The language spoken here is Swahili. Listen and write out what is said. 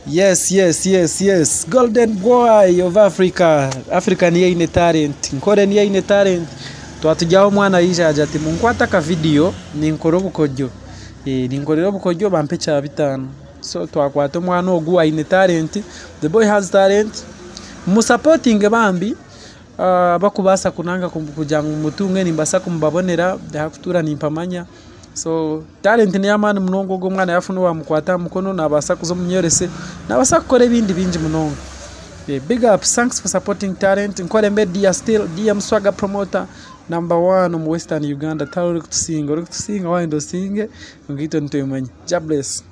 Yes. Golden boy of Africa. Africa niye ine talent. Nkore niye ine talent. Twatujyaho mwana yijaje ati munkwataka video ninkora obukojo. Ninkorera obukojo bampe cha 5. So twakwata mwana ogu ine talent. The boy has talent. Mu supporting bambi bakubasa kunanga kujangu mutunge nimbasa kumbabonera hakutura nimpamanya. So talent ni yamana munongo go mwana yafuno wa mukwata mukono nabasa kuzo munyorese nabasa kukora ibindi binji munongo. Big up, thanks for supporting talent. Nkore media still DM Swagger promoter #1 mu Western Uganda. Taro kutusinga waendo singe ngito ntoyimanya. God bless.